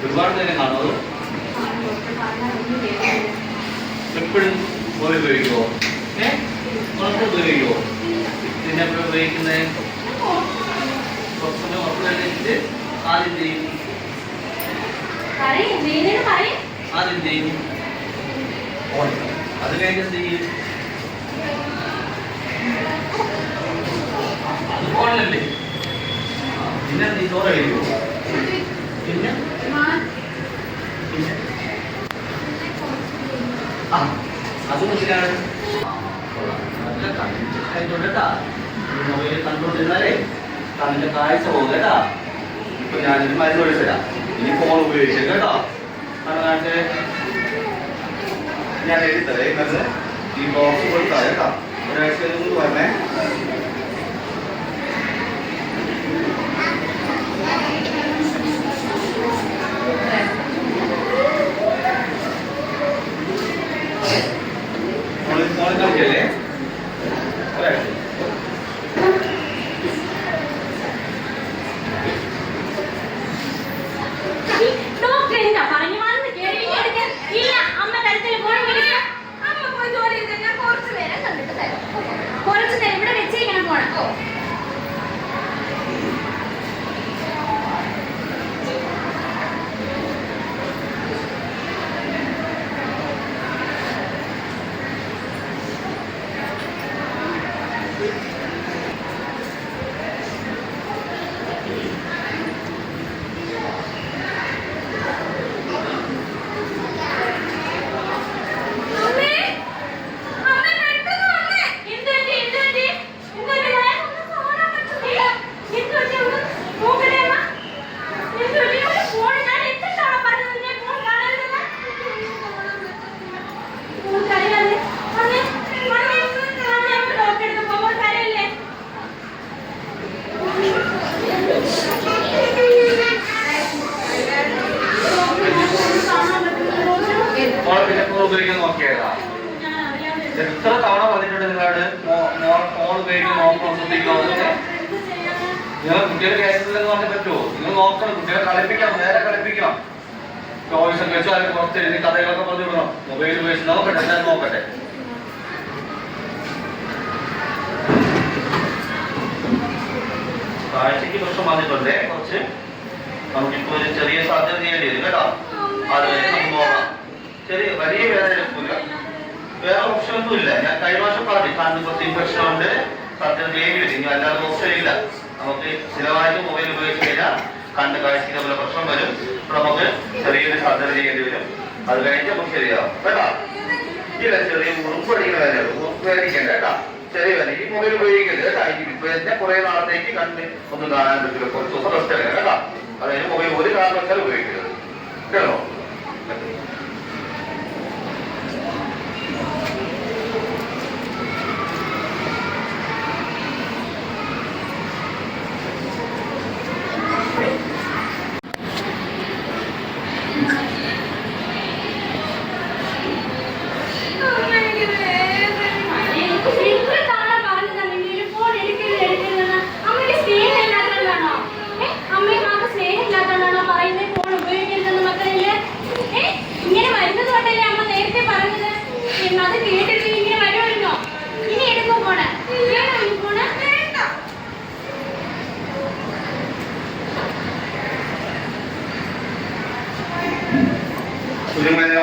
ഒരുപാട് നേരം കാണുമോ? എപ്പോഴും മൊബൈൽ ഉപയോഗിക്കുമോ? ഉപയോഗിക്കുമോ? പിന്നെ എപ്പോഴും ഉപയോഗിക്കുന്നത് ആദ്യം ചെയ്യും അത് കഴിഞ്ഞ് എന്ത് ചെയ്യും? അത് ഫോണിലല്ലേ? പിന്നെ നീ ചോറ് കഴിക്കുമോ? പിന്നെ അത് മനസ്സിലാണ്. നല്ല കണ്ടിട്ടാ മൊബൈലിൽ കണ്ടുകൊണ്ടിരുന്നാലേ കണ്ണിന്റെ കാഴ്ച പോകും കേട്ടാ. ഇപ്പൊ ഞാനൊരു മരുന്ന് ഒഴിച്ചരാം, ഇനി ഫോൺ ഉപയോഗിച്ചു കേട്ടോ. കാണിച്ച് ഞാൻ എഴുതിത്തരേ മരുന്ന് ഈ ബോക്സ് കൊടുത്താ കേട്ടോ. ഒരാഴ്ച മുമ്പ് പറഞ്ഞേ. കളിക്കല്ലേ ഒരാഴ്ച എത്ര തവണ പറഞ്ഞിട്ടുണ്ട് നിങ്ങളോട് ഫോൺ ഉപയോഗിക്കാൻ നോക്കണം, ശ്രദ്ധിക്കണം. നിങ്ങൾ കുട്ടികളെ കയറ്റുന്നില്ലെന്ന് പറഞ്ഞാൽ പറ്റുമോ? നിങ്ങൾ നോക്കണം, കുട്ടികളെ കളിപ്പിക്കണം, നേരെ കളിപ്പിക്കണം. ടോയ്സ് ഒക്കെ വെച്ചാൽ കുറച്ചെഴുതി കഥകളൊക്കെ പറഞ്ഞു വിടണം. മൊബൈൽ ഉപയോഗിച്ച് നോക്കട്ടെ, ഞാൻ നോക്കട്ടെ. കാഴ്ചക്ക് പ്രശ്നം വന്നിട്ടുണ്ടേ കുറച്ച്. നമുക്കിപ്പോ ഒരു ചെറിയ സാധ്യത ചെയ്യേണ്ടി വരും കേട്ടോ. അത് നമുക്ക് നോക്കാം. ചെറിയ വലിയ വേദന എടുക്കില്ല, വേറെ ഓപ്ഷൻ ഒന്നും ഇല്ല. ഞാൻ കഴിഞ്ഞ വർഷം പറഞ്ഞു കണ്ണ് കുറച്ച് ഇൻഫെക്ഷൻ ഉണ്ട്, സർജറി ചെയ്യേണ്ടി വരും. ഇനി അല്ലാതെ ഓപ്ഷൻ ഇല്ല. നമുക്ക് സ്ഥിരമായിട്ട് മൊബൈൽ ഉപയോഗിച്ച് കഴിഞ്ഞാൽ കണ്ണ് കാഴ്ചയ്ക്ക് തമ്മിൽ പ്രശ്നം വരും. അപ്പൊ നമുക്ക് ചെറിയൊരു സർജറി ചെയ്യേണ്ടി വരും. അത് കഴിഞ്ഞ് നമുക്ക് ശരിയാവും കേട്ടോ. ഇല്ല ചെറിയ ഉറുപ്പ് അടിക്കുന്ന വേദനയുള്ളൂ, ഉറുപ്പ് വേദനിക്കണ്ട കേട്ടോ. ചെറിയ വേദന ഈ മൊബൈൽ ഉപയോഗിക്കരുത് കേട്ടോ. പിന്നെ കുറെ നാളത്തേക്ക് കണ്ണ് ഒന്നും കാണാൻ പറ്റില്ല, കുറച്ച് ദിവസം റെസ്റ്റ് എടുക്കണം കേട്ടോ. അതായത് മൊബൈൽ ഒരു കാരണവശാലും ഉപയോഗിക്കരുത് കേട്ടോ.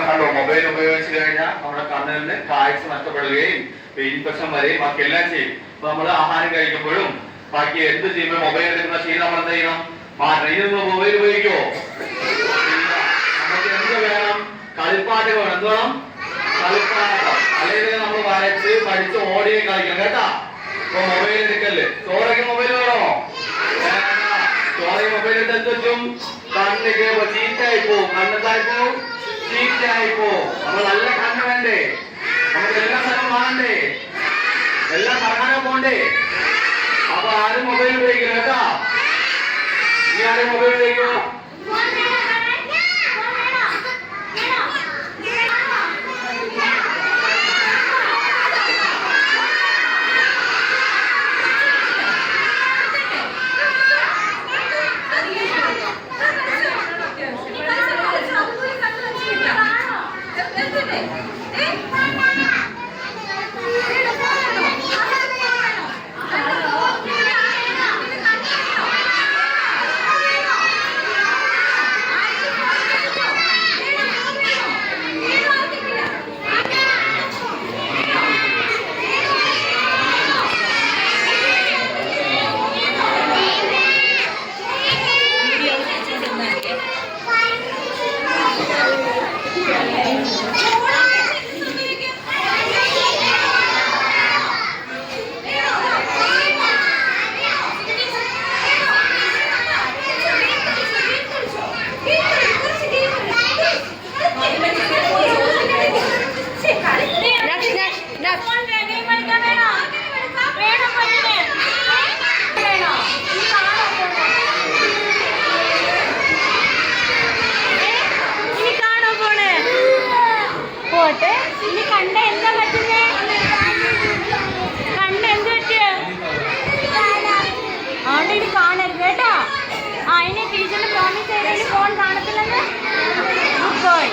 കണ്ടോ, മൊബൈൽ ഉപയോഗിച്ച് കഴിഞ്ഞാൽ നമ്മുടെ കണ്ണിന് കാഴ്ച നഷ്ടപ്പെടുകയും ഇൻഫെക്ഷൻ വരെയും ബാക്കി എല്ലാം ചെയ്യും. അപ്പൊ നമ്മൾ ആഹാരം കഴിക്കുമ്പോഴും ബാക്കി എന്ത് ചെയ്യുമ്പോൾ മൊബൈൽ എടുക്കുന്ന ശീലം നമ്മൾ എന്ത് ചെയ്യണം? ഇതിന് മൊബൈൽ ഉപയോഗിക്കുമോ? നമുക്ക് എന്ത് വേണം? കളിപ്പാട്ട് വേണം. എന്ത് വേണം? കളിപ്പാട്ടം. അല്ലെങ്കിൽ നമ്മൾ വരച്ച് പഠിച്ച് ഓടിയെ കളിക്കണം കേട്ടാ. ഇപ്പൊ മൊബൈൽ എടുക്കല്ലേ. ചോറയ്ക്ക് മൊബൈൽ വേണോ? ചോറയ്ക്ക് മൊബൈൽ എടുത്ത് എന്ത് പറ്റും? കണ്ണിക്ക് ചീറ്റായി പോവും. കണ്ണത്തായി പോവും, ചീറ്റായി പോവും. നമ്മൾ നല്ല കണ്ണ് വേണ്ടേ? നമുക്ക് എല്ലാ സ്ഥലവും കാണണ്ടേ? എല്ലാം കറങ്ങാനോ പോണ്ടേ? അപ്പൊ ആരും മൊബൈൽ ഉപയോഗിക്കില്ല കേട്ടോ. ഇനി ആരും മൊബൈൽ ഉപയോഗിക്കോ? ഇനി കണ്ട എന്താ പറ്റുന്നേ? കണ്ട എന്ത് പറ്റിയ അതുകൊണ്ട് ഇനി കാണരുത് കേട്ടോ. ആ ഇനി ടീച്ചറിന് പ്രോമിസ് ചെയ്തതിന് ഫോൺ കാണത്തില്ലെന്ന്. Good boy.